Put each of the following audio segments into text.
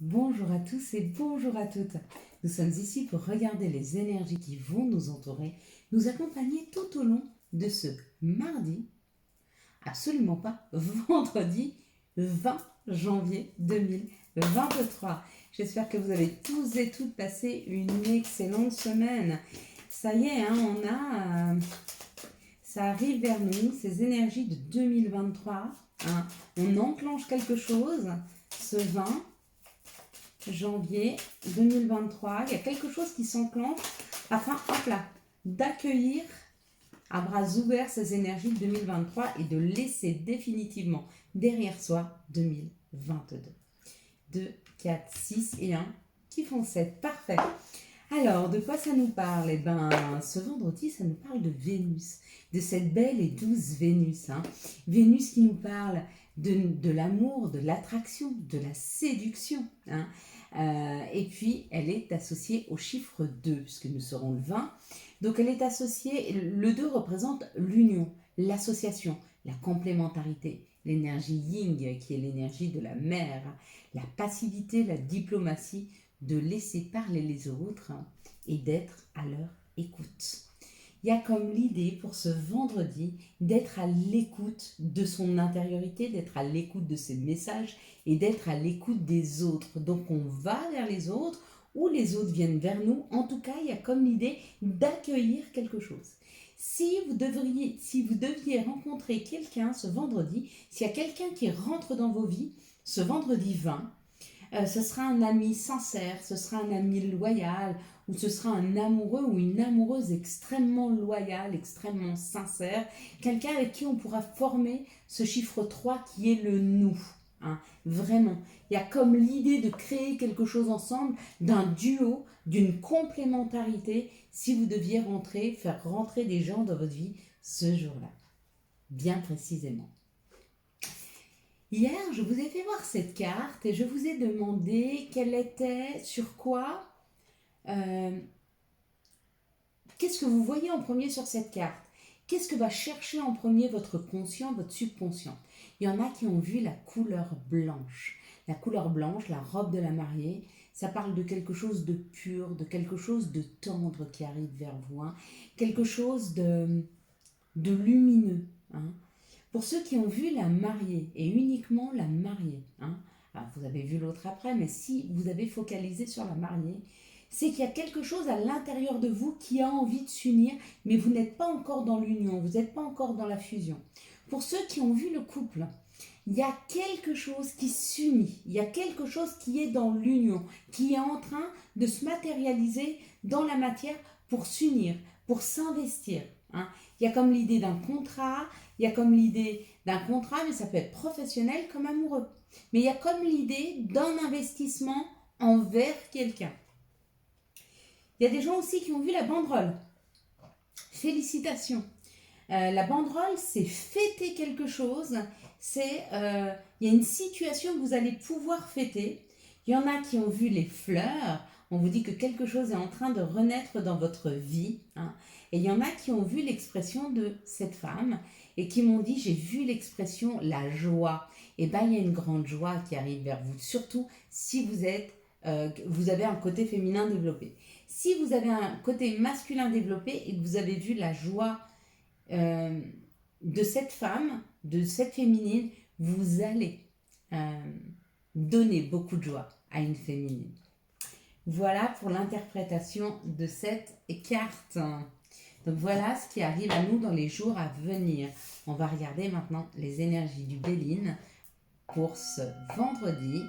Bonjour à tous et bonjour à toutes. Nous sommes ici pour regarder les énergies qui vont nous entourer, nous accompagner tout au long de ce mardi, absolument pas, vendredi 20 janvier 2023. J'espère que vous avez tous et toutes passé une excellente semaine. Ça y est, ça arrive vers nous, ces énergies de 2023. On enclenche quelque chose ce 20 janvier 2023, il y a quelque chose qui s'enclenche afin, hop là, d'accueillir à bras ouverts ces énergies de 2023 et de laisser définitivement derrière soi 2022. 2, 4, 6 et 1 qui font 7. Parfait. Alors, de quoi ça nous parle? Eh bien, ce vendredi, ça nous parle de Vénus, de cette belle et douce Vénus. Vénus qui nous parle de l'amour, de l'attraction, de la séduction. Et puis, elle est associée au chiffre 2, puisque nous serons le 20. Donc, elle est associée, le 2 représente l'union, l'association, la complémentarité, l'énergie yin, qui est l'énergie de la mer, la passivité, la diplomatie, de laisser parler les autres et d'être à leur écoute. Il y a comme l'idée pour ce vendredi d'être à l'écoute de son intériorité, d'être à l'écoute de ses messages et d'être à l'écoute des autres. Donc on va vers les autres ou les autres viennent vers nous. En tout cas, il y a comme l'idée d'accueillir quelque chose. Si vous deviez rencontrer quelqu'un ce vendredi, s'il y a quelqu'un qui rentre dans vos vies ce vendredi 20, ce sera un ami sincère, ce sera un ami loyal, ou ce sera un amoureux ou une amoureuse extrêmement loyale, extrêmement sincère, quelqu'un avec qui on pourra former ce chiffre 3 qui est le nous. Vraiment, il y a comme l'idée de créer quelque chose ensemble, d'un duo, d'une complémentarité, si vous deviez faire rentrer des gens dans votre vie ce jour-là, bien précisément. Hier, je vous ai fait voir cette carte et je vous ai demandé quelle était, sur quoi, qu'est-ce que vous voyez en premier sur cette carte? Qu'est-ce que va chercher en premier votre conscient, votre subconscient? Il y en a qui ont vu la couleur blanche. La couleur blanche, la robe de la mariée, ça parle de quelque chose de pur, de quelque chose de tendre qui arrive vers vous, quelque chose de lumineux. Pour ceux qui ont vu la mariée, et uniquement la mariée, alors vous avez vu l'autre après, mais si vous avez focalisé sur la mariée, c'est qu'il y a quelque chose à l'intérieur de vous qui a envie de s'unir, mais vous n'êtes pas encore dans l'union, vous n'êtes pas encore dans la fusion. Pour ceux qui ont vu le couple, il y a quelque chose qui s'unit, il y a quelque chose qui est dans l'union, qui est en train de se matérialiser dans la matière pour s'unir, pour s'investir. Il y a comme l'idée d'un contrat, il y a comme l'idée d'un contrat, mais ça peut être professionnel comme amoureux. Mais il y a comme l'idée d'un investissement envers quelqu'un. Il y a des gens aussi qui ont vu la banderole. Félicitations. La banderole, c'est fêter quelque chose. Il y a une situation que vous allez pouvoir fêter. Il y en a qui ont vu les fleurs. On vous dit que quelque chose est en train de renaître dans votre vie. Et il y en a qui ont vu l'expression de cette femme et qui m'ont dit, j'ai vu l'expression la joie. Et bien, il y a une grande joie qui arrive vers vous, surtout si vous avez un côté féminin développé. Si vous avez un côté masculin développé et que vous avez vu la joie de cette femme, de cette féminine, vous allez donner beaucoup de joie à une féminine. Voilà pour l'interprétation de cette carte. Donc voilà ce qui arrive à nous dans les jours à venir. On va regarder maintenant les énergies du Béline pour ce vendredi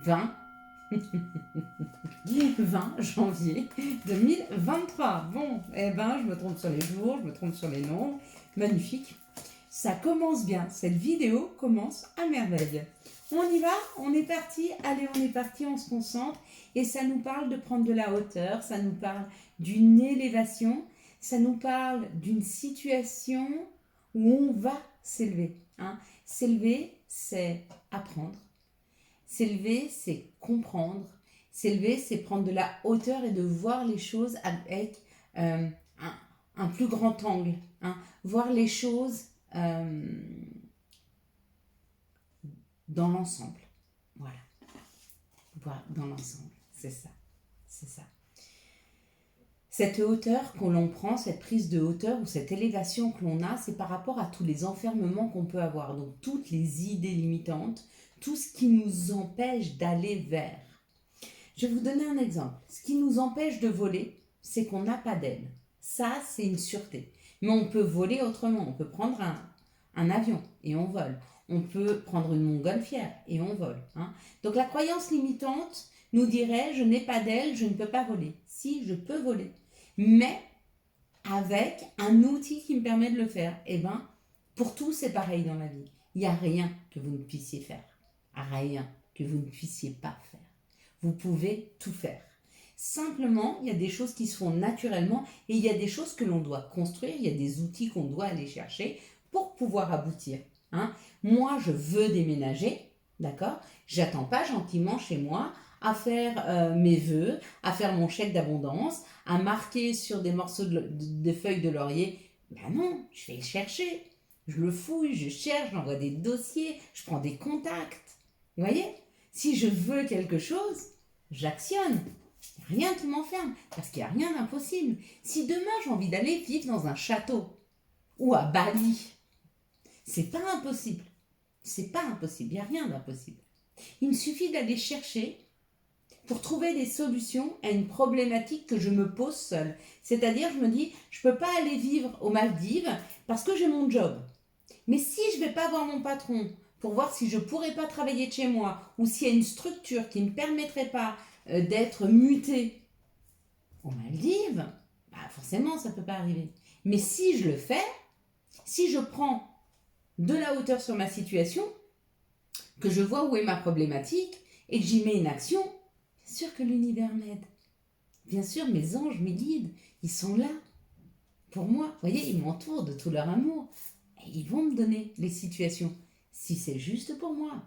20 janvier 2023. Bon, je me trompe sur les jours, je me trompe sur les nombres. Magnifique. Ça commence bien. Cette vidéo commence à merveille. On y va? On est parti? Allez, on est parti, on se concentre. Et ça nous parle de prendre de la hauteur, ça nous parle d'une élévation, ça nous parle d'une situation où on va s'élever. S'élever, c'est apprendre. S'élever, c'est comprendre. S'élever, c'est prendre de la hauteur et de voir les choses avec un plus grand angle. Voir les choses dans l'ensemble. Voilà. dans l'ensemble. C'est ça. C'est ça. Cette hauteur que l'on prend, cette prise de hauteur ou cette élévation que l'on a, c'est par rapport à tous les enfermements qu'on peut avoir. Donc toutes les idées limitantes, tout ce qui nous empêche d'aller vers. Je vais vous donner un exemple. Ce qui nous empêche de voler, c'est qu'on n'a pas d'aile. Ça, c'est une sûreté. Mais on peut voler autrement. On peut prendre un avion et on vole. On peut prendre une montgolfière et on vole. Hein. Donc la croyance limitante nous dirait « je n'ai pas d'aile, je ne peux pas voler ». Si, je peux voler. Mais avec un outil qui me permet de le faire. Eh bien, pour tout, c'est pareil dans la vie. Il n'y a rien que vous ne puissiez faire. Rien que vous ne puissiez pas faire. Vous pouvez tout faire. Simplement, il y a des choses qui se font naturellement et il y a des choses que l'on doit construire, il y a des outils qu'on doit aller chercher pour pouvoir aboutir. Hein. Moi, je veux déménager, d'accord ? J'attends pas gentiment chez moi à faire mes vœux, à faire mon chèque d'abondance, à marquer sur des morceaux de feuilles de laurier. Ben non, je vais le chercher. Je le fouille, je cherche, j'envoie des dossiers, je prends des contacts. Vous voyez ? Si je veux quelque chose, j'actionne. Rien qui m'enferme, parce qu'il n'y a rien d'impossible. Si demain j'ai envie d'aller vivre dans un château ou à Bali, c'est pas impossible. C'est pas impossible, il n'y a rien d'impossible. Il me suffit d'aller chercher pour trouver des solutions à une problématique que je me pose seule. C'est-à-dire, je me dis, je ne peux pas aller vivre aux Maldives parce que j'ai mon job. Mais si je ne vais pas voir mon patron pour voir si je ne pourrais pas travailler de chez moi ou s'il y a une structure qui ne me permettrait pas d'être mutée aux Maldives, bah forcément, ça ne peut pas arriver. Mais si je le fais, si je prends de la hauteur sur ma situation, que je vois où est ma problématique et que j'y mets une action, bien sûr que l'univers m'aide. Bien sûr, mes anges, mes guides, ils sont là pour moi. Vous voyez, ils m'entourent de tout leur amour. Et ils vont me donner les situations, si c'est juste pour moi.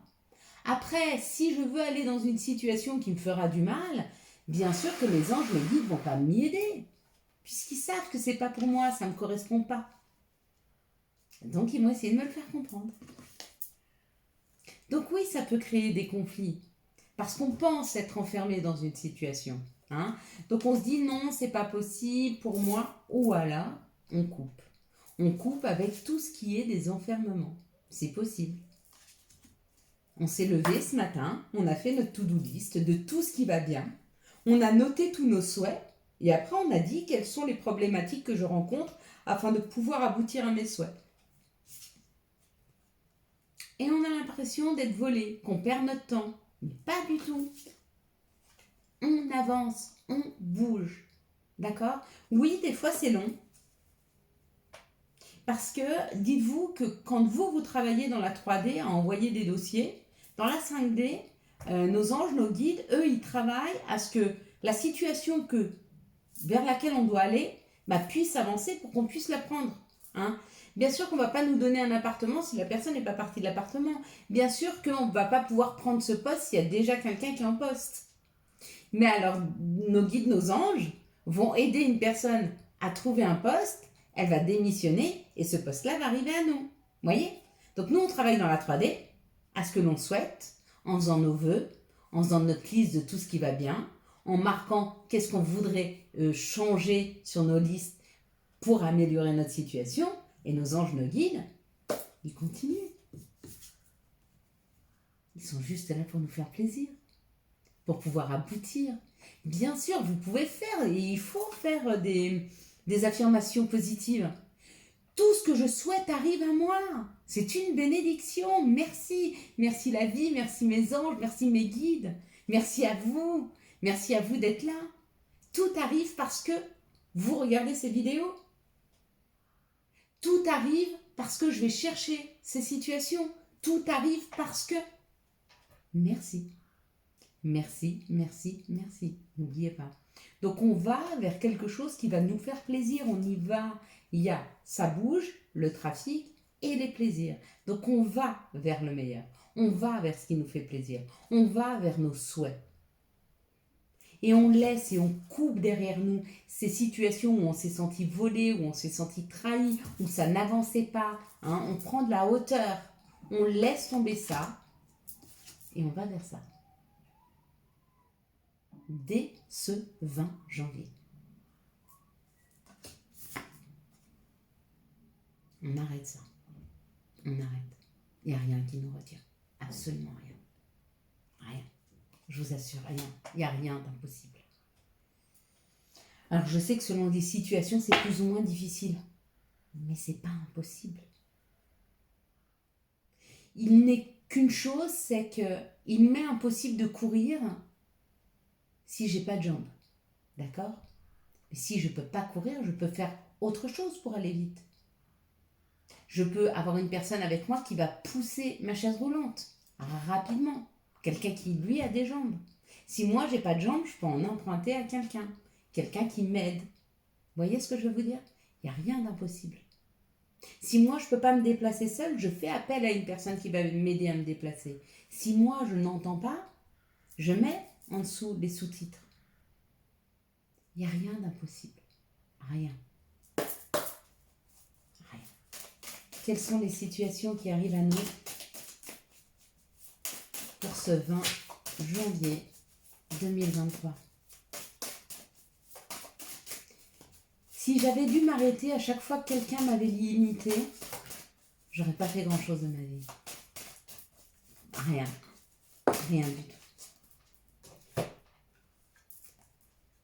Après, si je veux aller dans une situation qui me fera du mal, bien sûr que mes anges, mes guides ne vont pas m'y aider. Puisqu'ils savent que ce n'est pas pour moi, ça ne me correspond pas. Donc, ils vont essayer de me le faire comprendre. Donc oui, ça peut créer des conflits. Parce qu'on pense être enfermé dans une situation. Hein. Donc on se dit non, c'est pas possible pour moi. Ou alors, on coupe. On coupe avec tout ce qui est des enfermements. C'est possible. On s'est levé ce matin, on a fait notre to-do list de tout ce qui va bien. On a noté tous nos souhaits. Et après, on a dit quelles sont les problématiques que je rencontre afin de pouvoir aboutir à mes souhaits. Et on a l'impression d'être volé, qu'on perd notre temps. Mais pas du tout. On avance, on bouge. D'accord ? Oui, des fois c'est long. Parce que dites-vous que quand vous travaillez dans la 3D à envoyer des dossiers, dans la 5D, nos anges, nos guides, eux, ils travaillent à ce que la situation vers laquelle on doit aller puisse avancer pour qu'on puisse la prendre. Hein. Bien sûr qu'on ne va pas nous donner un appartement si la personne n'est pas partie de l'appartement. Bien sûr qu'on ne va pas pouvoir prendre ce poste s'il y a déjà quelqu'un qui est en poste. Mais alors, nos guides, nos anges, vont aider une personne à trouver un poste, elle va démissionner et ce poste-là va arriver à nous. Vous voyez ? Donc nous, on travaille dans la 3D à ce que l'on souhaite, en faisant nos vœux, en faisant notre liste de tout ce qui va bien, en marquant qu'est-ce qu'on voudrait changer sur nos listes pour améliorer notre situation. Et nos anges, nos guides, ils continuent. Ils sont juste là pour nous faire plaisir, pour pouvoir aboutir. Bien sûr, vous pouvez faire, et il faut faire des affirmations positives. Tout ce que je souhaite arrive à moi. C'est une bénédiction. Merci. Merci la vie, merci mes anges, merci mes guides. Merci à vous. Merci à vous d'être là. Tout arrive parce que vous regardez ces vidéos. Tout arrive parce que je vais chercher ces situations. Tout arrive parce que... Merci. Merci, merci, merci. N'oubliez pas. Donc on va vers quelque chose qui va nous faire plaisir. On y va. Ça bouge, le trafic et les plaisirs. Donc on va vers le meilleur. On va vers ce qui nous fait plaisir. On va vers nos souhaits. Et on laisse et on coupe derrière nous ces situations où on s'est senti volé, où on s'est senti trahi, où ça n'avançait pas. Hein. On prend de la hauteur. On laisse tomber ça et on va vers ça. dès ce 20 janvier. On arrête ça. On arrête. Il n'y a rien qui nous retient. Absolument rien. Rien. Je vous assure, rien. Il n'y a rien d'impossible. Alors je sais que selon les situations, c'est plus ou moins difficile. Mais c'est pas impossible. Il n'est qu'une chose, c'est qu'il m'est impossible de courir si j'ai pas de jambes. D'accord? Mais si je peux pas courir, je peux faire autre chose pour aller vite. Je peux avoir une personne avec moi qui va pousser ma chaise roulante rapidement. Quelqu'un qui, lui, a des jambes. Si moi, j'ai pas de jambes, je peux en emprunter à quelqu'un. Quelqu'un qui m'aide. Vous voyez ce que je veux vous dire? Il n'y a rien d'impossible. Si moi, je ne peux pas me déplacer seule, je fais appel à une personne qui va m'aider à me déplacer. Si moi, je n'entends pas, je mets en dessous les sous-titres. Il n'y a rien d'impossible. Rien. Rien. Quelles sont les situations qui arrivent à nous pour ce 20 janvier 2023? Si j'avais dû m'arrêter à chaque fois que quelqu'un m'avait limité, j'aurais pas fait grand-chose de ma vie. Rien. Rien du tout.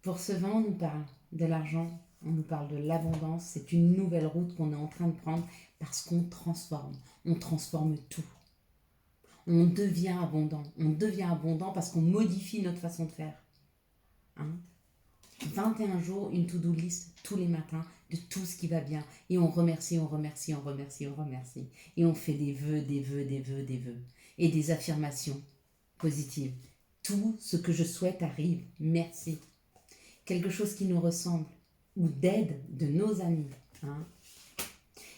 Pour ce 20, on nous parle de l'argent, on nous parle de l'abondance. C'est une nouvelle route qu'on est en train de prendre parce qu'on transforme. On transforme tout. On devient abondant. On devient abondant parce qu'on modifie notre façon de faire. 21 jours, une to-do list tous les matins de tout ce qui va bien. Et on remercie, on remercie, on remercie, on remercie. Et on fait des vœux, des vœux, des vœux, des vœux. Et des affirmations positives. Tout ce que je souhaite arrive. Merci. Quelque chose qui nous ressemble ou d'aide de nos amis.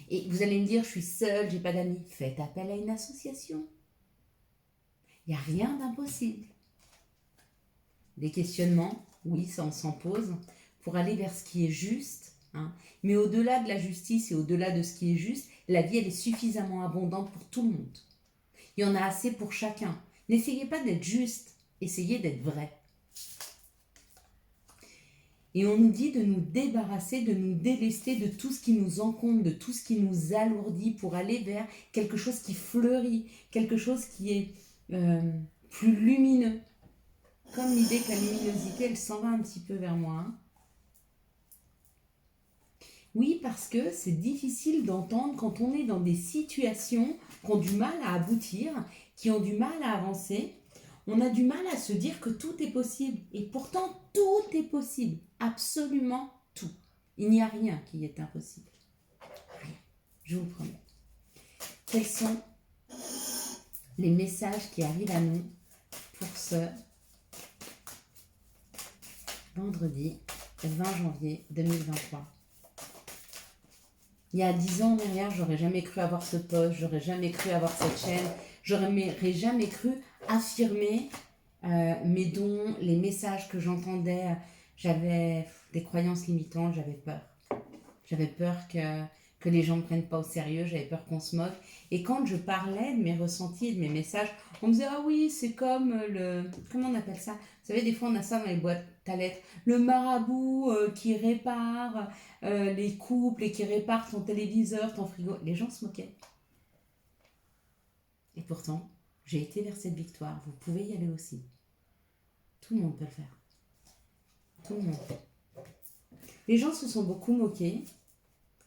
Et vous allez me dire, je suis seule, j'ai pas d'amis. Faites appel à une association. Il n'y a rien d'impossible. Des questionnements, oui, ça on s'en pose, pour aller vers ce qui est juste. Mais au-delà de la justice et au-delà de ce qui est juste, la vie, elle est suffisamment abondante pour tout le monde. Il y en a assez pour chacun. N'essayez pas d'être juste, essayez d'être vrai. Et on nous dit de nous débarrasser, de nous délester de tout ce qui nous encombre, de tout ce qui nous alourdit pour aller vers quelque chose qui fleurit, quelque chose qui est plus lumineux. Comme l'idée que la luminosité, elle s'en va un petit peu vers moi. Oui, parce que c'est difficile d'entendre quand on est dans des situations qui ont du mal à aboutir, qui ont du mal à avancer. On a du mal à se dire que tout est possible. Et pourtant, tout est possible. Absolument tout. Il n'y a rien qui est impossible. Rien. Je vous le promets. Quels sont les messages qui arrivent à nous pour ce vendredi 20 janvier 2023? Il y a 10 ans en arrière, j'aurais jamais cru avoir ce poste, j'aurais jamais cru avoir cette chaîne, j'aurais jamais cru affirmer mes dons, les messages que j'entendais. J'avais des croyances limitantes, j'avais peur. J'avais peur que les gens ne me prennent pas au sérieux, j'avais peur qu'on se moque. Et quand je parlais de mes ressentis et de mes messages, on me disait « Ah oui, c'est comme le... » Comment on appelle ça? Vous savez, des fois on a ça dans les boîtes à lettres. Le marabout qui répare les couples et qui répare ton téléviseur, ton frigo. Les gens se moquaient. Et pourtant, j'ai été vers cette victoire. Vous pouvez y aller aussi. Tout le monde peut le faire. Tout le monde. Les gens se sont beaucoup moqués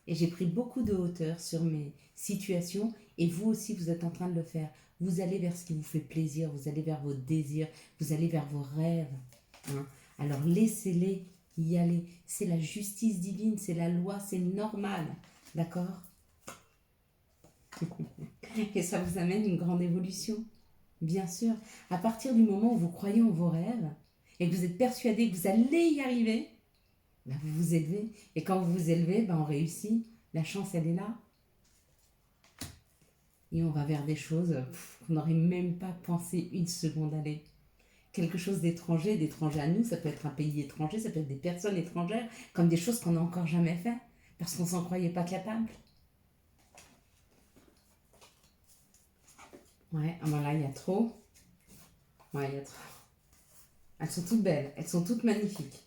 et j'ai pris beaucoup de hauteur sur mes situations et vous aussi, vous êtes en train de le faire. Vous allez vers ce qui vous fait plaisir, vous allez vers vos désirs, vous allez vers vos rêves. Alors laissez-les y aller. C'est la justice divine, c'est la loi, c'est normal. D'accord? Et ça vous amène une grande évolution. Bien sûr, à partir du moment où vous croyez en vos rêves et que vous êtes persuadé que vous allez y arriver, ben vous vous élevez. Et quand vous vous élevez, ben on réussit. La chance, elle est là. Et on va vers des choses qu'on n'aurait même pas pensé une seconde aller. Quelque chose d'étranger à nous, ça peut être un pays étranger, ça peut être des personnes étrangères, comme des choses qu'on n'a encore jamais fait, parce qu'on ne s'en croyait pas capable. Ouais, ah ben là, il y a trop. Ouais, il y a trop. Elles sont toutes belles, elles sont toutes magnifiques.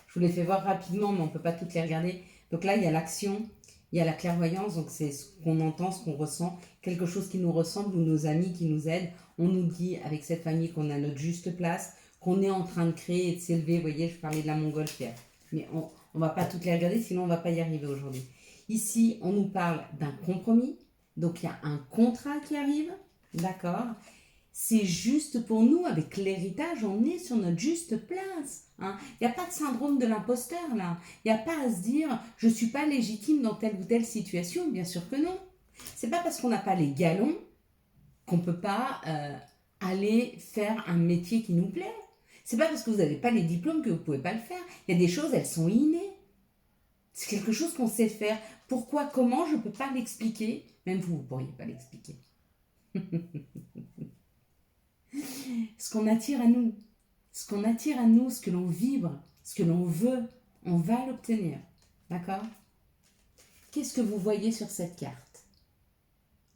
Je vous les fais voir rapidement, mais on ne peut pas toutes les regarder. Donc là, il y a l'action, il y a la clairvoyance, donc c'est ce qu'on entend, ce qu'on ressent, quelque chose qui nous ressemble ou nos amis qui nous aident. On nous dit avec cette famille qu'on a notre juste place, qu'on est en train de créer et de s'élever. Vous voyez, je parlais de la montgolfière. Mais on ne va pas toutes les regarder, sinon on ne va pas y arriver aujourd'hui. Ici, on nous parle d'un compromis. Donc il y a un contrat qui arrive, d'accord? C'est juste pour nous, avec l'héritage, on est sur notre juste place. Hein. Il n'y a pas de syndrome de l'imposteur là. Il n'y a pas à se dire je ne suis pas légitime dans telle ou telle situation. Bien sûr que non. C'est pas parce qu'on n'a pas les galons qu'on ne peut pas aller faire un métier qui nous plaît. C'est pas parce que vous n'avez pas les diplômes que vous ne pouvez pas le faire. Il y a des choses, elles sont innées. C'est quelque chose qu'on sait faire. Pourquoi, comment, je ne peux pas l'expliquer. Même vous ne pourriez pas l'expliquer. Ce qu'on attire à nous, ce que l'on vibre, ce que l'on veut, on va l'obtenir. D'accord? Qu'est-ce que vous voyez sur cette carte?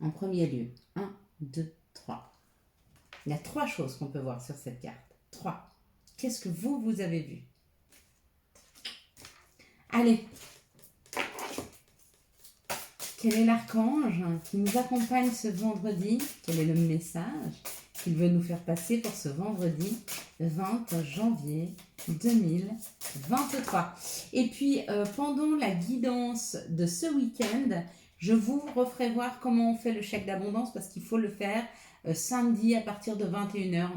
En premier lieu, 1, 2, 3. Il y a 3 choses qu'on peut voir sur cette carte. 3. Qu'est-ce que vous avez vu? Allez. Quel est l'archange qui nous accompagne ce vendredi? Quel est le message qu'il veut nous faire passer pour ce vendredi 20 janvier 2023? Et puis, pendant la guidance de ce week-end, je vous referai voir comment on fait le chèque d'abondance parce qu'il faut le faire samedi à partir de 21h.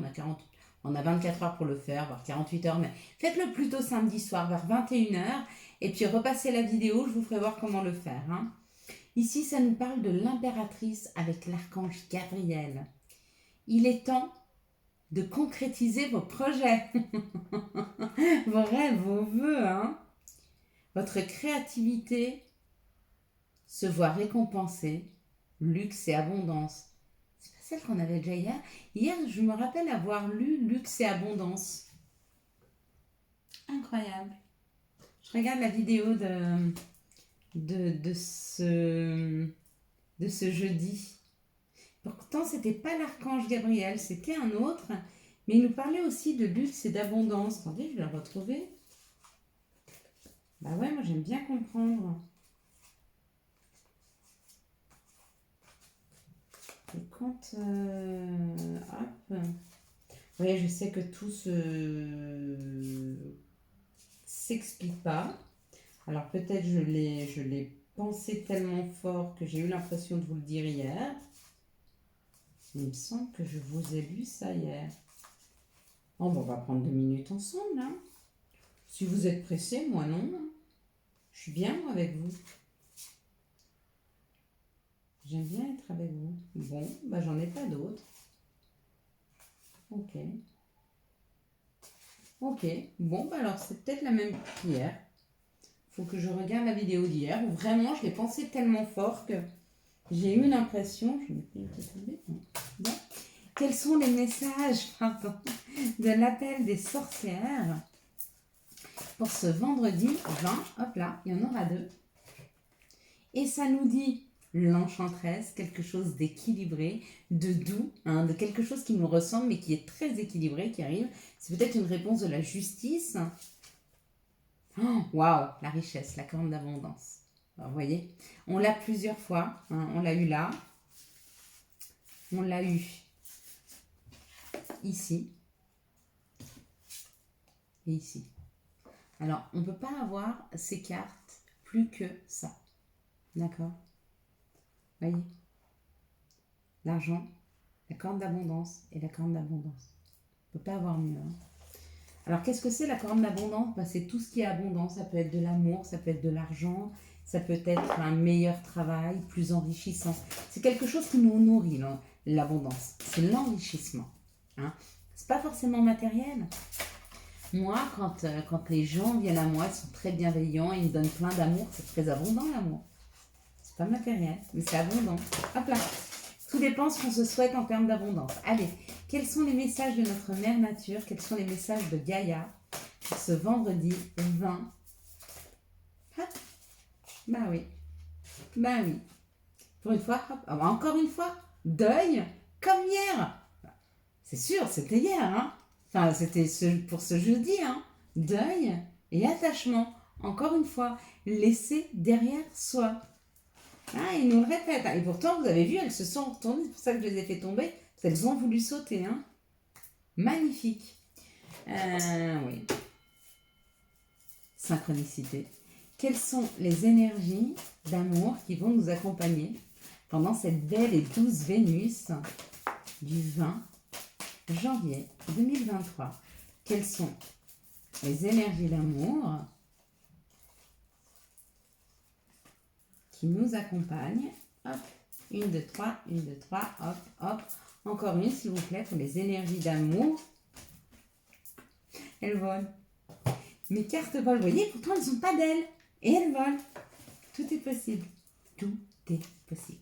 On a 24 heures pour le faire, voire 48 heures, mais faites-le plutôt samedi soir vers 21h. Et puis, repassez la vidéo, je vous ferai voir comment le faire. Hein. Ici, ça nous parle de l'impératrice avec l'archange Gabriel. Il est temps de concrétiser vos projets, vos rêves, vos vœux. Hein. Votre créativité se voit récompensée, luxe et abondance. C'est pas celle qu'on avait déjà hier. Hier, je me rappelle avoir lu luxe et abondance. Incroyable. Je regarde la vidéo de ce jeudi. Pourtant, c'était pas l'archange Gabriel, c'était un autre, mais il nous parlait aussi de luxe et d'abondance. Attendez, je vais le retrouver. Bah ouais, moi j'aime bien comprendre. Et quand... hop. Oui, je sais que tout s'explique pas. Alors peut-être je l'ai pensé tellement fort que j'ai eu l'impression de vous le dire hier. Il me semble que je vous ai lu ça hier. Oh, bon, on va prendre 2 minutes ensemble. Hein. Si vous êtes pressé, moi non. Je suis bien moi, avec vous. J'aime bien être avec vous. Bon, bah j'en ai pas d'autres. Ok. Ok. Bon, bah alors c'est peut-être la même qu'hier. Faut que je regarde la vidéo d'hier où vraiment je l'ai pensé tellement fort que j'ai eu l'impression. Je me bon. Quels sont les messages de l'appel des sorcières pour ce vendredi 20? Hop là, il y en aura 2. Et ça nous dit l'enchanteresse, quelque chose d'équilibré, de doux, hein, de quelque chose qui nous ressemble mais qui est très équilibré, qui arrive. C'est peut-être une réponse de la justice. Waouh, la richesse, la corne d'abondance. Alors, vous voyez, on l'a plusieurs fois. Hein, on l'a eu là. On l'a eu ici. Et ici. Alors, on ne peut pas avoir ces cartes plus que ça. D'accord? Vous voyez? L'argent, la corne d'abondance et la corne d'abondance. On ne peut pas avoir mieux. Hein. Alors, qu'est-ce que c'est la corne d'abondance? C'est tout ce qui est abondant. Ça peut être de l'amour, ça peut être de l'argent, ça peut être un meilleur travail, plus enrichissant. C'est quelque chose qui nous nourrit, l'abondance. C'est l'enrichissement. Hein. C'est pas forcément matériel. Moi, quand les gens viennent à moi, ils sont très bienveillants, ils me donnent plein d'amour. C'est très abondant, l'amour. C'est pas matériel, mais c'est abondant. Hop là. Tout dépend ce qu'on se souhaite en termes d'abondance. Allez, quels sont les messages de notre mère nature? Quels sont les messages de Gaïa pour ce vendredi 20? Hop. Bah oui. Bah oui. Pour une fois, hop. Ah bah encore une fois, deuil comme hier. C'est sûr, c'était hier, hein. Enfin, c'était pour ce jeudi, hein. Deuil et attachement. Encore une fois, laisser derrière soi. Ah, il nous le répète. Et pourtant, vous avez vu, elles se sont retournées. C'est pour ça que je les ai fait tomber. Parce qu'elles ont voulu sauter. Hein. Magnifique. Oui. Synchronicité. Quelles sont les énergies d'amour qui vont nous accompagner pendant cette belle et douce Vénus du 20 janvier 2023? Quelles sont les énergies d'amour qui nous accompagnent? Hop, 1, 2, 3, 1, 2, 3, hop, hop. Encore une, s'il vous plaît, pour les énergies d'amour. Elles volent. Mes cartes volent, vous voyez, pourtant elles n'ont pas d'ailes. Et elles volent. Tout est possible. Tout est possible.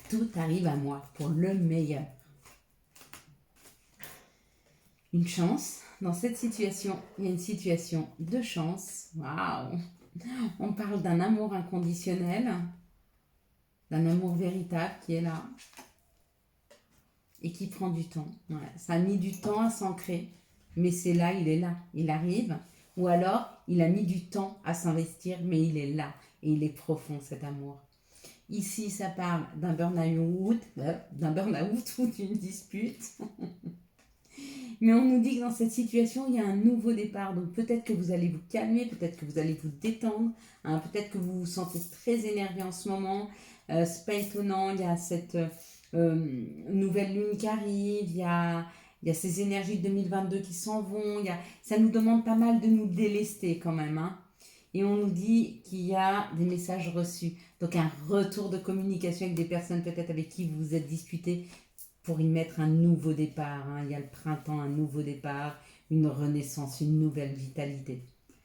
Tout arrive à moi pour le meilleur. Une chance. Dans cette situation, il y a une situation de chance. Waouh! On parle d'un amour inconditionnel, d'un amour véritable qui est là et qui prend du temps. Ouais, ça a mis du temps à s'ancrer, mais c'est là, il est là, il arrive. Ou alors, il a mis du temps à s'investir, mais il est là et il est profond cet amour. Ici, ça parle d'un burn-out ou d'une dispute. Mais on nous dit que dans cette situation, il y a un nouveau départ. Donc peut-être que vous allez vous calmer, peut-être que vous allez vous détendre, hein, peut-être que vous vous sentez très énervé en ce moment. C'est pas étonnant, il y a cette nouvelle lune qui arrive, il y a ces énergies de 2022 qui s'en vont. Ça nous demande pas mal de nous délester quand même. Hein. Et on nous dit qu'il y a des messages reçus. Donc un retour de communication avec des personnes peut-être avec qui vous vous êtes disputés, pour y mettre un nouveau départ. Hein. Il y a le printemps, un nouveau départ, une renaissance, une nouvelle vitalité.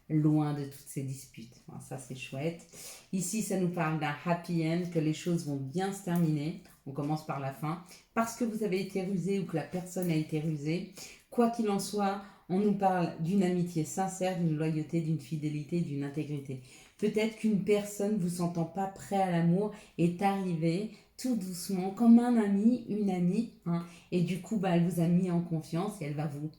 Loin de toutes ces disputes. Enfin, ça, c'est chouette. Ici, ça nous parle d'un happy end, que les choses vont bien se terminer. On commence par la fin. Parce que vous avez été rusé ou que la personne a été rusée. Quoi qu'il en soit, on nous parle d'une amitié sincère, d'une loyauté, d'une fidélité, d'une intégrité. Peut-être qu'une personne, vous sentant pas prêt à l'amour, est arrivée tout doucement, comme un ami, une amie, hein, et du coup, elle vous a mis en confiance et elle va vous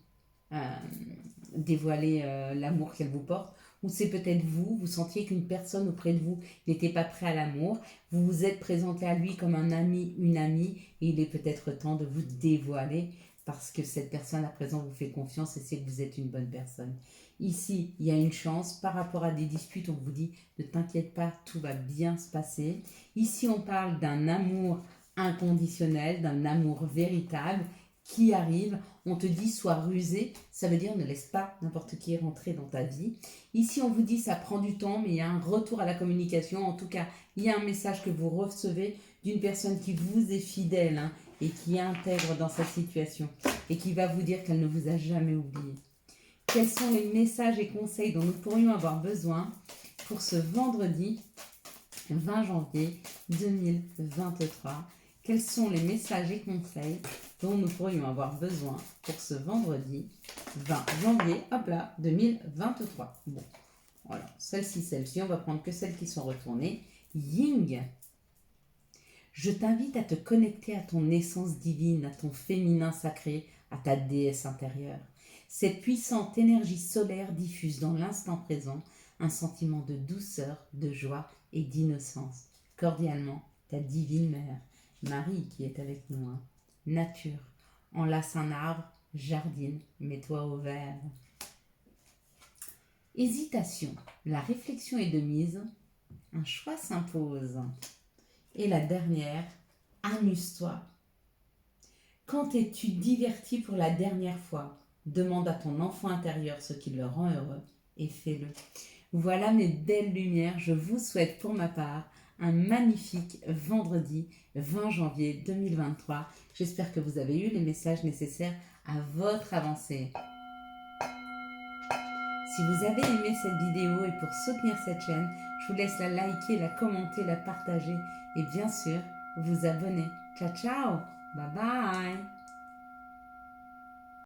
dévoiler l'amour qu'elle vous porte. Ou c'est peut-être vous sentiez qu'une personne auprès de vous n'était pas prêt à l'amour, vous vous êtes présenté à lui comme un ami, une amie, et il est peut-être temps de vous dévoiler parce que cette personne à présent vous fait confiance et sait que vous êtes une bonne personne. Ici, il y a une chance par rapport à des disputes, on vous dit ne t'inquiète pas, tout va bien se passer. Ici, on parle d'un amour inconditionnel, d'un amour véritable qui arrive. On te dit sois rusé, ça veut dire ne laisse pas n'importe qui rentrer dans ta vie. Ici, on vous dit ça prend du temps, mais il y a un retour à la communication. En tout cas, il y a un message que vous recevez d'une personne qui vous est fidèle, hein, et qui intègre dans sa situation et qui va vous dire qu'elle ne vous a jamais oublié. Quels sont les messages et conseils dont nous pourrions avoir besoin pour ce vendredi 20 janvier 2023? Quels sont les messages et conseils dont nous pourrions avoir besoin pour ce vendredi 20 janvier, hop là, 2023? Bon, voilà, celle-ci, on va prendre que celles qui sont retournées. Ying. Je t'invite à te connecter à ton essence divine, à ton féminin sacré, à ta déesse intérieure. Cette puissante énergie solaire diffuse dans l'instant présent un sentiment de douceur, de joie et d'innocence. Cordialement, ta divine mère, Marie qui est avec nous. Hein. Nature, enlace un arbre, jardine, mets-toi au vert. Hésitation, la réflexion est de mise, un choix s'impose. Et la dernière, amuse-toi. Quand t'es-tu diverti pour la dernière fois? Demande à ton enfant intérieur ce qui le rend heureux et fais-le. Voilà mes belles lumières, je vous souhaite pour ma part un magnifique vendredi 20 janvier 2023. J'espère que vous avez eu les messages nécessaires à votre avancée. Si vous avez aimé cette vidéo et pour soutenir cette chaîne, je vous laisse la liker, la commenter, la partager et bien sûr vous abonner. Ciao ciao, bye bye.